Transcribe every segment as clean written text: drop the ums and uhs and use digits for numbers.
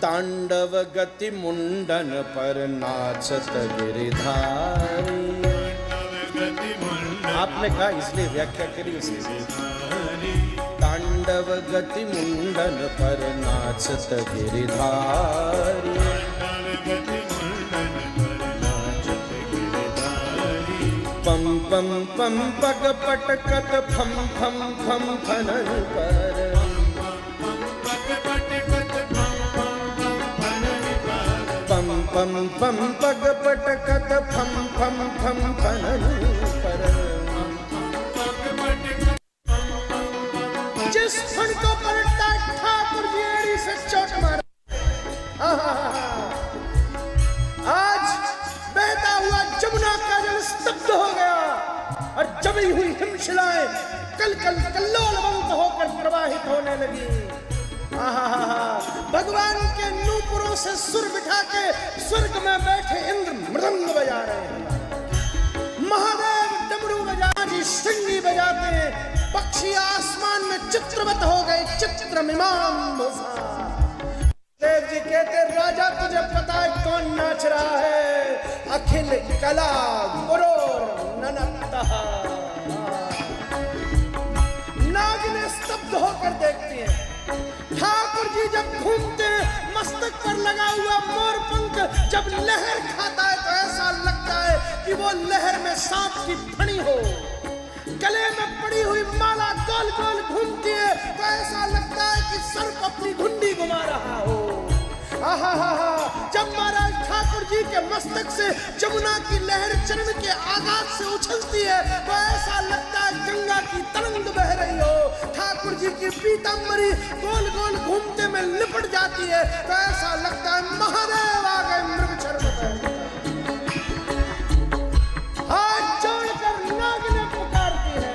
तांडव गति मुंडन पर नाचत गिरिधारी। आपने कहा इसलिए व्याख्या करी उसी। तांडव गति मुंडन पर नाचत गिरिधारी। पम पम पम पग पटकत फम फम फम फनन पर। पम पम पम पग पटकत फम फम फम फनन पर। जिस फन को पलटता ठाकुर जी एड़ी से चोट मारा। आज बहता हुआ जमुना का जल स्तब्ध हो गया और जमी हुई हिमशिलाएं कल कल कल्लोलवंत होकर प्रवाहित होने लगी। भगवान के नूपुरों से सुर बिठा के स्वर्ग में बैठे इंद्र मृदंग बजा रहे हैं। महादेव डमरू बजा जी शृंगी बजाते हैं। पक्षी आसमान में चित्रवत हो गए चित्रमिमाम। देव जी कहते राजा तुझे पता है कौन नाच रहा है? अखिल कला गुरोर ननत्तः। नागिनें स्तब्ध होकर देखती हैं। ठाकुर जी जब घूमते हैं मस्तक पर लगा हुआ मोर पंख जब लहर खाता है तो ऐसा लगता है कि वो लहर में सांप की फणी हो। गले में पड़ी हुई माला गोल गोल घूमती है तो ऐसा लगता है कि सर्प अपनी घुंडी घुमा रहा हो। जब महाराज ठाकुर जी के मस्तक से जमुना की लहर चरण के आघात से उछलती है तो ऐसा लगता है गंगा की तरंग बह रही हो। ठाकुर जी की पीतांबरी गोल गोल घूमते में लिपट जाती है तो ऐसा लगता है महादेव आ गए मृग चरण पर। हाथ जोड़कर नागिनें पुकारती है।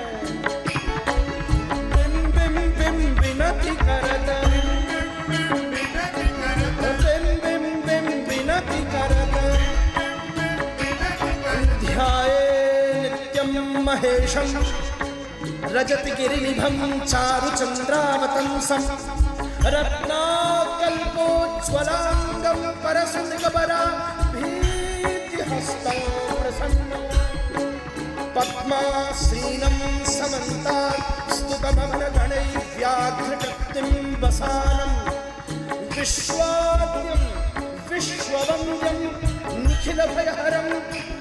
बिम बिम बिम बिनती करत। बिम बिम बिम बिनती करत। ध्याये नित्यं महेशं रजत गिरिनिभं चारुचन्द्रावतंसं। रत्नाकल्पोज्ज्वलांगं परशुनिगबरा भीतिहस्तं प्रसन्नं। पद्मासीनं समन्तात् स्तुतममलगणैः व्याघ्रकृतिं वसानं। विश्वाद्यं विश्ववन्द्यं निखिलभयहरं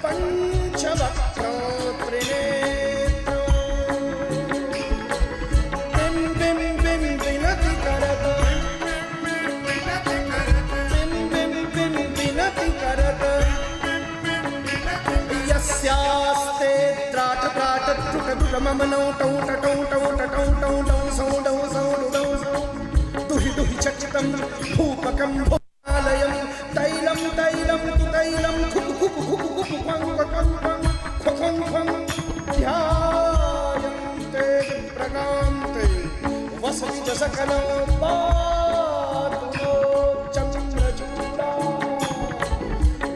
पंचवक्त्रं त्रिनेत्रं। बिम बिम बिम बिनति करत। बिम बिम बिम बिनति करत। यस्यास्ते त्राट त्राट त्रुट त्रुट मम नौ टौ टौ टौ टौ टौ टौ सौ डौ सौ डौ सौ। दुहि दुहि चकितं भूपकं भूपालयं। तैलं तैलं तु तैलं खुप खुप खुप खुप क्वं क्वं क्वं ख्वं ख्वं। ध्यायन्ते प्रगान्ते वसति च सकलं पातु चन्द्रचूडा।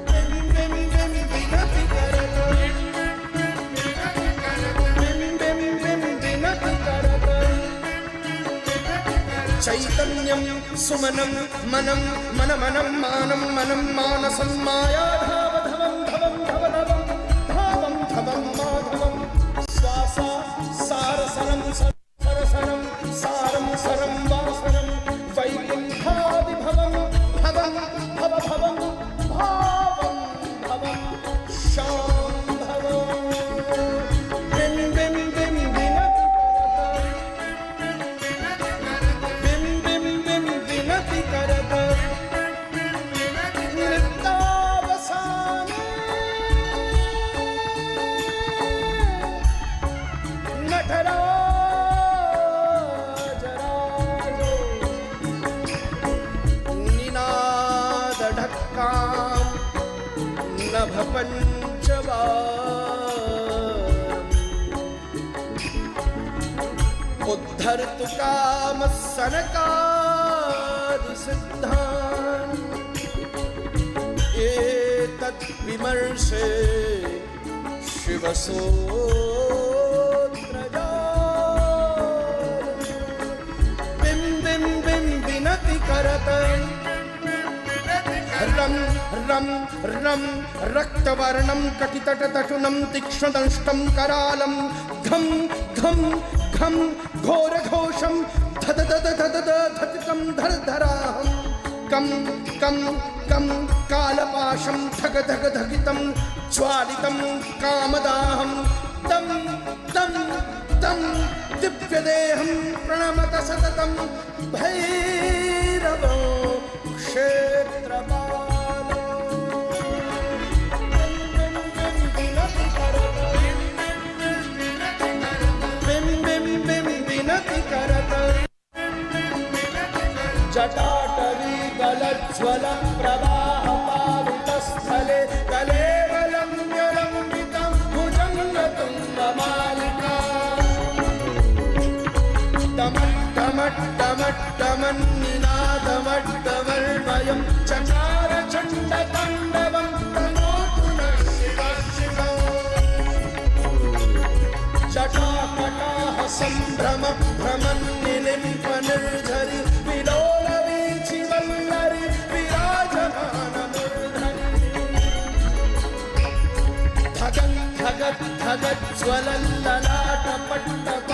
बिम बिम बिम बिनति करत। बिम बिम बिम बिनति करत। चैतन्यं सुमनं मनं मनमनं मानं मनं मानसं मायाधावधवं धवं धवधवं धावं धवं माधवं। स्वासा सारसरं सरसरं सारं सरं वासरं। वैकुण्ठादिभवं भवं भवभवं भावं भवं शाम्भवं। बिम बिम बिम बिनति करत। बिम बिम बिम बिनति करत। नृत्यावसाने नटराजराजो निनादढक्कां नभपञ्चवाम्। उद्धर्तु कामः सनकादिसिद्धान्। एतत् विमर्शे शिवसोत्रजा। बिम बिम बिम बिनति करत। रम रम रक्तवर्णं कटितटतटुनं तीक्ष्णदंष्टं करालं घम घम घम घोरघोषं धद दद दद धतितं धरधराहं कम कम कम कालपाशं धग धग धगितं ज्वालितं कामदाहं तम तम तम दिव्यदेहं प्रणमत सततं भैरवो क्षेत्रपालो बिं बिं बिं विनति करत जटाटवी गलज्ज्वल प्रवाह पावितस्थले कलेवलं निलम्बितं भुजङ्गतुङ्गमालिका टमट्टमट्टमट्टमन्निनादमट्टमर्मयं चकार चण्डताण्डवं तनोतु नः शिवः शिवम् जटाकटाह सम्भ्रम भ्रमन्निलिम्प निर्झरि विलोलवीचिवल्लरि विराजमानमूर्धनि धगन् धगत् धगज्ज्वलल्ललाटपट्टप